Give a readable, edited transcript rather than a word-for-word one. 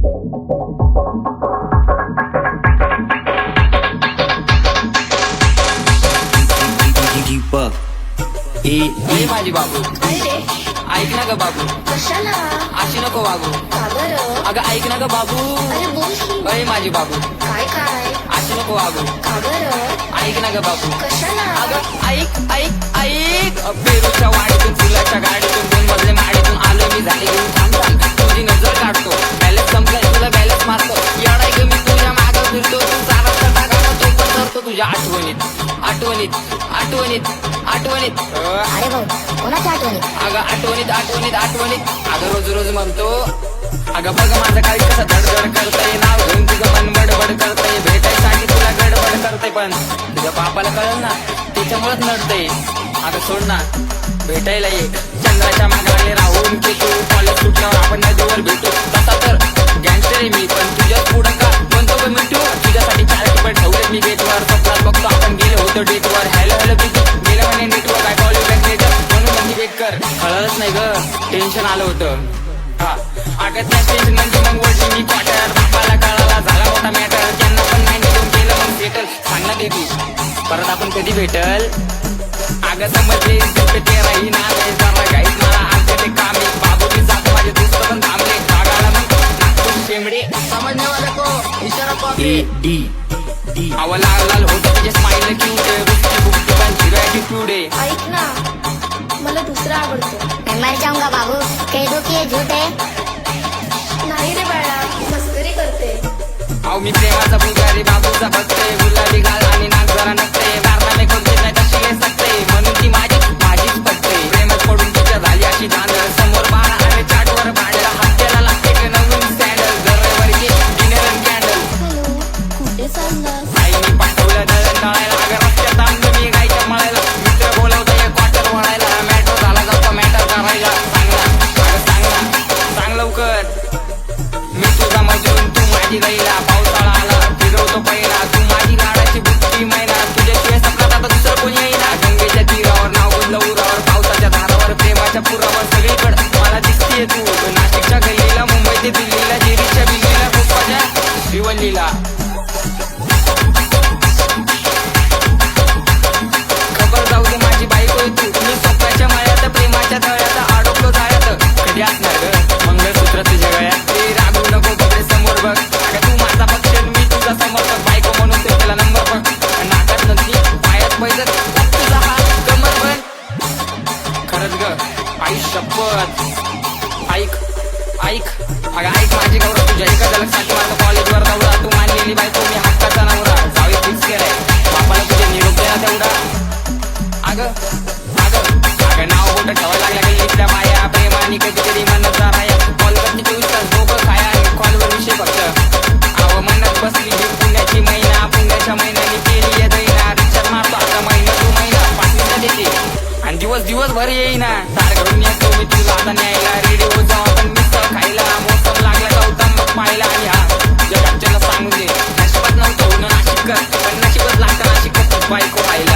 ए माझी बाबू, ऐक ना ग बाबू. कशाला? अशी नको वागू. का बरं? अगं ऐक ना ग बाबू. अरे बोल की. अय माझी बाबू, काय काय? अशी नको वागू. का बरं? ऐक ना ग बाबू. कशाला? अगं ऐक ऐक ऐक. पेरूच्या वाडीतून फुलाच्या गाडीतून 2 मजले माडीतून आलो मी, झाली घेऊन थांब. तुझी नजर काढतो, बॅलन्स संपलाय तुला बॅलन्स मारतो. येडाय ग मी तुझ्या मागं फिरतो, तू सारा सटा गातो तो पण करतो तुझ्या आठवणीत आठवणीत आठवणीत आठवणीत. अरे भाऊ, कोणाच्या आठवणीत? अगं आठवणीत आठवणीत आठवणीत. अगं रोज रोज म्हणतो. अगं बघ माझं काही कसं धडधड करतंय, नाव घेऊन तुझं मन बडबड करतंय, भेटायसाठी तुला गडबड करतंय, पण तुझ्या बापाला कळलं ना, त्याच्यामुळेच नडतंय. अगं सोड ना, भेटायला ये. चंद्राच्या मागाने राहून की तू कॉलेज सुटल्यावर आपण नदीवर भेटू. तसा तर गँगस्टर आहे मी, पण तुझ्याच पुढं का म्हणतो ग मिठू. तुझ्यासाठी 4 टिपट ठेवलेत मी गेटवर, स्वप्नात बघतो आपण गेलो होतो डेटवर. हॅलो हॅलो बिजू गेलं म्हणे नेटवर्क, काय कॉल यू बॅक लेटर म्हणून म्हणजे वेट कर. कळलंच नाही ग, टेन्शन आलं होतं. हा अगं त्या टेन्शन म्हणजे मग वरची मी क्वार्टर. बापाला कळाला झाला मोठा मॅटर, त्यांना पण 90 देऊन केलं मग सेटल. सांग ना बेबी, परत आपण कधी भेटल? अगं समजले ते राही ना, जरा गाईत मला आज ते काम आहे. बाबूजी जातो, माझे दोस्त पण थांबले. कागाला मग नागपूर शेंबडे समझने वाले को इशारा कॉपी. ए डी डी आवा लाल लाल होतं तुझे स्माइल क्यूट आहे, रुचकी बुकटी पण झिरो ॲटिट्यूड आहे. ऐक ना, मला दुसरा आवडतो. मैं मर जाऊंगा बाबू, कह दो कि ये झूठ है. नाही रे बाळा, मस्करी करते. अहो मी प्रेमाचा पुजारी, बाबूचा भक्त आहे. गुलाबी गाल आणि नाक जरा नसते, कारनामे कोणते नाही तशी हे सकते, म्हणून ती माझीच पटते. प्रेमात पडून तिच्या झाली अशी धांदळ, समोर बाळा आणि चाटवर भांडला, हत्याला लागते का नवीन सॅन्डल. दरवरची डिनर अँड कॅन्डल. हॅलो, कुठे चाललास? आईने पाठवलं दळण दळायला, अगं रस्त्यात आणलं मी गायच्या मळायला. मित्र बोलवतोय क्वार्टर वळायला, मॅटर झाला जातो मॅटर करायला. सांग ना, अगं सांग ना, सांग लवकर. मी तुझा मजून, तू माझी गैला. पावसाळा आला फिरवतो पहिला, तू माझी लाडाची बुट्टी मैना. तुझ्याशिवाय सपनात आता दुसरं कोणी येईना. गंगेच्या तीरावर नाव गुंतलं उरावर, पावसाच्या धारावर प्रेमाच्या पुरावर सगळीकडं मला दिसतीये तू. नाशिकच्या गल्लीला, मुंबई ते दिल्लीला, जेरीच्या बिल्लीला, कोकणाच्या भिवंडीला. खबर जाऊ दे माझी बायको आहे तू. मी स्वप्नाच्या मळ्यात, प्रेमाच्या तळ्यात अडकलो जाळ्यात. कधी असणार ग मंगळसूत्र तुझ्या गळ्यात? ते रागू नको बघे समोर बघ. अगं तू माझा पक्ष, मी तुझा समर्थक. बायको म्हणून ते त्याला नंबर बघ. नाकात नसली, पायात पैजत, तुझा हात कमर बघ. खरंच ग आई शपथ. ऐक ऐक अगं ऐक माझी गौरव, तुझ्या एका झलकसाठी माझं कॉलेजवर दौडा. तू मानलेली बायको, मी हक्काचा नवरा. जावे फिक्स केलाय, बापाला तुझे निरोप द्या तेवढा. अगं अगं अगं नाव बोटं ठेवायला लागल्या गल्लीतल्या बाया, प्रेमाने कधीतरी म्हणत राया. कॉल करते 24 तास, डोकं खाया कॉलवर विषय फक्त. अव म्हणत बसली ही पुण्याची महिना, पुण्याच्या महिन्याने केली आहे दैना. रिचार्ज मारतो आता महिना तू महिना, 5 मिनिटं देते आणि दिवसभर येईना. तार घरून येतो मी तुला आता न्यायला, रेडिओ जाऊ आपण मिसळ खायला. मोसम लागला गौतम मग पाहिला, आणि हा तुझ्या घरच्यांना सांगून दे, नशिबात नव्हतं होणं नाशिक कर, पण नशिबच लागतं नाशिक बायको पाहिला.